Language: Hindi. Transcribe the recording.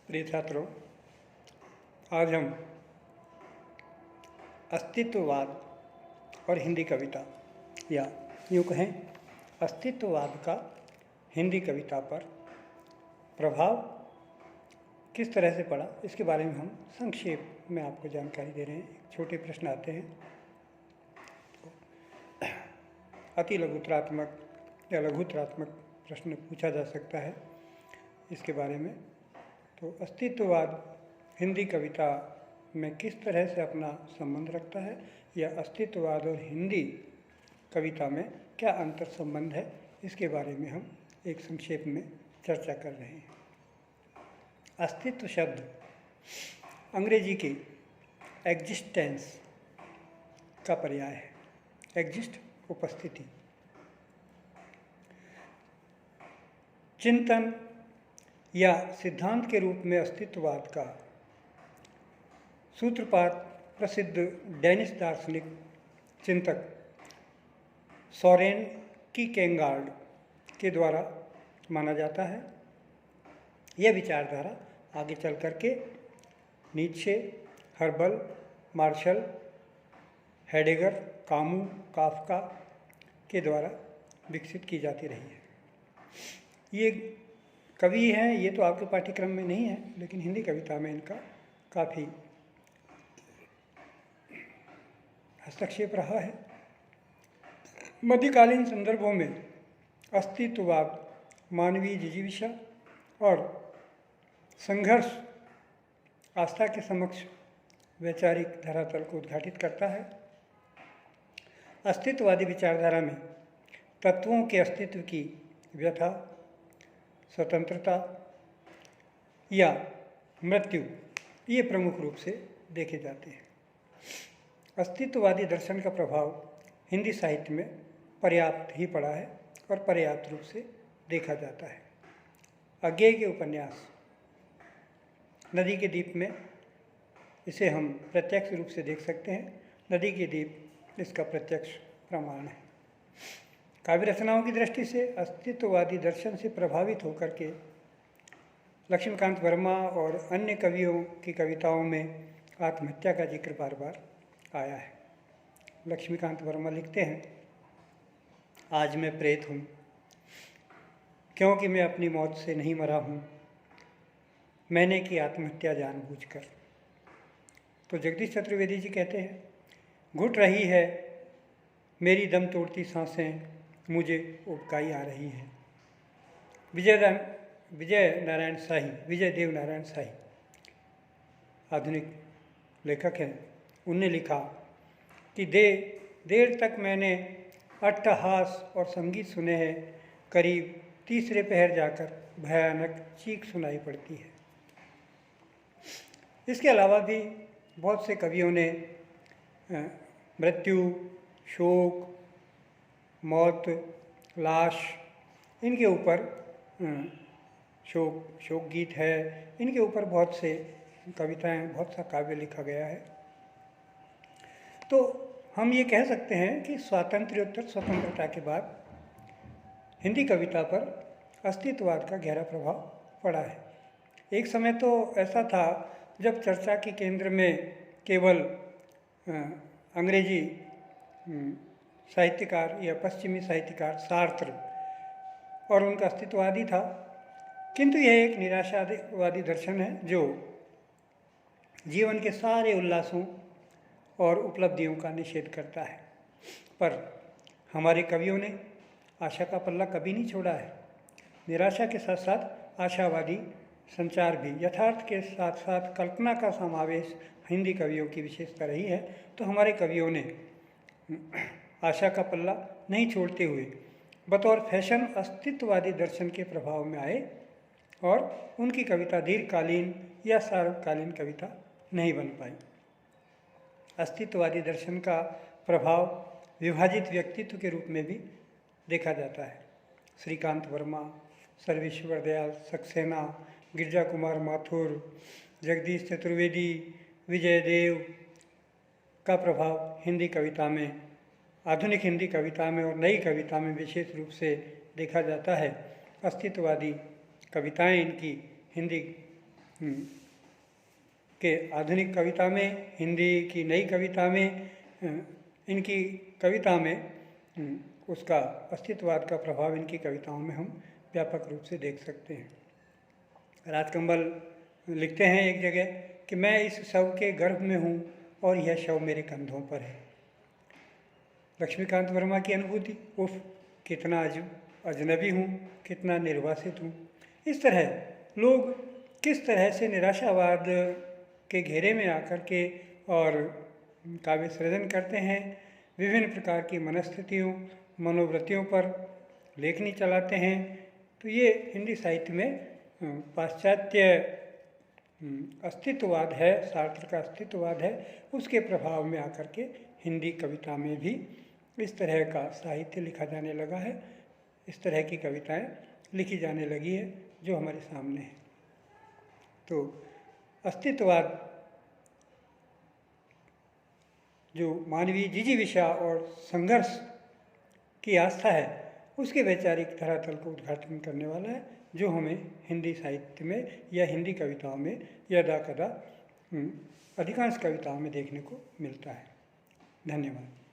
प्रिय छात्रों, आज हम अस्तित्ववाद और हिंदी कविता या यूँ कहें अस्तित्ववाद का हिंदी कविता पर प्रभाव किस तरह से पड़ा, इसके बारे में हम संक्षेप में आपको जानकारी दे रहे हैं। छोटे प्रश्न आते हैं, अति लघुतरात्मक या लघुतरात्मक प्रश्न पूछा जा सकता है इसके बारे में। तो अस्तित्ववाद हिंदी कविता में किस तरह से अपना संबंध रखता है या अस्तित्ववाद और हिंदी कविता में क्या अंतर संबंध है, इसके बारे में हम एक संक्षेप में चर्चा कर रहे हैं। अस्तित्व शब्द अंग्रेजी के एग्जिस्टेंस का पर्याय है। एग्जिस्ट उपस्थिति, चिंतन या सिद्धांत के रूप में अस्तित्ववाद का सूत्रपात प्रसिद्ध डेनिश दार्शनिक चिंतक सोरेन कीकेगार्ड के द्वारा माना जाता है। यह विचारधारा आगे चल करके नीत्शे, हर्बल, मार्शल, हेडेगर, कामू, काफ्का के द्वारा विकसित की जाती रही है। ये कवि हैं, ये तो आपके पाठ्यक्रम में नहीं है, लेकिन हिंदी कविता में इनका काफ़ी हस्तक्षेप रहा है। मध्यकालीन संदर्भों में अस्तित्ववाद मानवीय जिजीविषा और संघर्ष आस्था के समक्ष वैचारिक धरातल को उद्घाटित करता है। अस्तित्ववादी विचारधारा में तत्वों के अस्तित्व की व्यथा, स्वतंत्रता या मृत्यु ये प्रमुख रूप से देखे जाते हैं। अस्तित्ववादी दर्शन का प्रभाव हिंदी साहित्य में पर्याप्त ही पड़ा है और पर्याप्त रूप से देखा जाता है। अज्ञेय के उपन्यास नदी के दीप में इसे हम प्रत्यक्ष रूप से देख सकते हैं। नदी के दीप इसका प्रत्यक्ष प्रमाण है। काव्य रचनाओं की दृष्टि से अस्तित्ववादी दर्शन से प्रभावित होकर के लक्ष्मीकांत वर्मा और अन्य कवियों की कविताओं में आत्महत्या का जिक्र बार बार आया है। लक्ष्मीकांत वर्मा लिखते हैं, आज मैं प्रेत हूँ क्योंकि मैं अपनी मौत से नहीं मरा हूँ, मैंने की आत्महत्या जानबूझकर। तो जगदीश चतुर्वेदी जी कहते हैं, घुट रही है मेरी दम तोड़ती सांसें, मुझे उबकाई आ रही है। विजय देव नारायण शाही आधुनिक लेखक हैं। उनने लिखा कि देर तक मैंने अट्टहास और संगीत सुने हैं, करीब तीसरे पहर जाकर भयानक चीख सुनाई पड़ती है। इसके अलावा भी बहुत से कवियों ने मृत्यु, शोक, मौत, लाश, इनके ऊपर शोक गीत है, इनके ऊपर बहुत से कविताएं, बहुत सा काव्य लिखा गया है। तो हम ये कह सकते हैं कि स्वातंत्र्योत्तर स्वतंत्रता के बाद हिंदी कविता पर अस्तित्ववाद का गहरा प्रभाव पड़ा है। एक समय तो ऐसा था जब चर्चा के केंद्र में केवल अंग्रेजी साहित्यकार या पश्चिमी साहित्यकार सार्त्र और उनका अस्तित्ववादी था, किंतु यह एक निराशावादी दर्शन है जो जीवन के सारे उल्लासों और उपलब्धियों का निषेध करता है। पर हमारे कवियों ने आशा का पल्ला कभी नहीं छोड़ा है। निराशा के साथ साथ आशावादी संचार भी, यथार्थ के साथ साथ कल्पना का समावेश हिंदी कवियों की विशेषता रही है। तो हमारे कवियों ने आशा का पल्ला नहीं छोड़ते हुए बतौर फैशन अस्तित्ववादी दर्शन के प्रभाव में आए और उनकी कविता दीर्घकालीन या सार्वकालीन कविता नहीं बन पाई। अस्तित्ववादी दर्शन का प्रभाव विभाजित व्यक्तित्व के रूप में भी देखा जाता है। श्रीकांत वर्मा, सर्वेश्वर दयाल सक्सेना, गिरजा कुमार माथुर, जगदीश चतुर्वेदी, विजय देव का प्रभाव हिंदी कविता में, आधुनिक हिंदी कविता में और नई कविता में विशेष रूप से देखा जाता है। अस्तित्ववादी कविताएं इनकी हिंदी के आधुनिक कविता में, हिंदी की नई कविता में, इनकी कविता में उसका अस्तित्ववाद का प्रभाव इनकी कविताओं में हम व्यापक रूप से देख सकते हैं। राजकमल लिखते हैं एक जगह कि मैं इस शव के गर्भ में हूँ और यह शव मेरे कंधों पर है। लक्ष्मीकांत वर्मा की अनुभूति, उफ कितना अजनबी हूँ, कितना निर्वासित हूँ। इस तरह लोग किस तरह से निराशावाद के घेरे में आकर के और काव्य सृजन करते हैं, विभिन्न प्रकार की मनस्थितियों, मनोवृत्तियों पर लेखनी चलाते हैं। तो ये हिंदी साहित्य में पाश्चात्य अस्तित्ववाद है, सार्त्र का अस्तित्ववाद है, उसके प्रभाव में आकर के हिंदी कविता में भी इस तरह का साहित्य लिखा जाने लगा है, इस तरह की कविताएं लिखी जाने लगी है जो हमारे सामने है। तो अस्तित्ववाद जो मानवीय जिजीविषा और संघर्ष की आस्था है, उसके वैचारिक धरातल को उद्घाटन करने वाला है, जो हमें हिंदी साहित्य में या हिंदी कविताओं में यदा कदा अधिकांश कविताओं में देखने को मिलता है। धन्यवाद।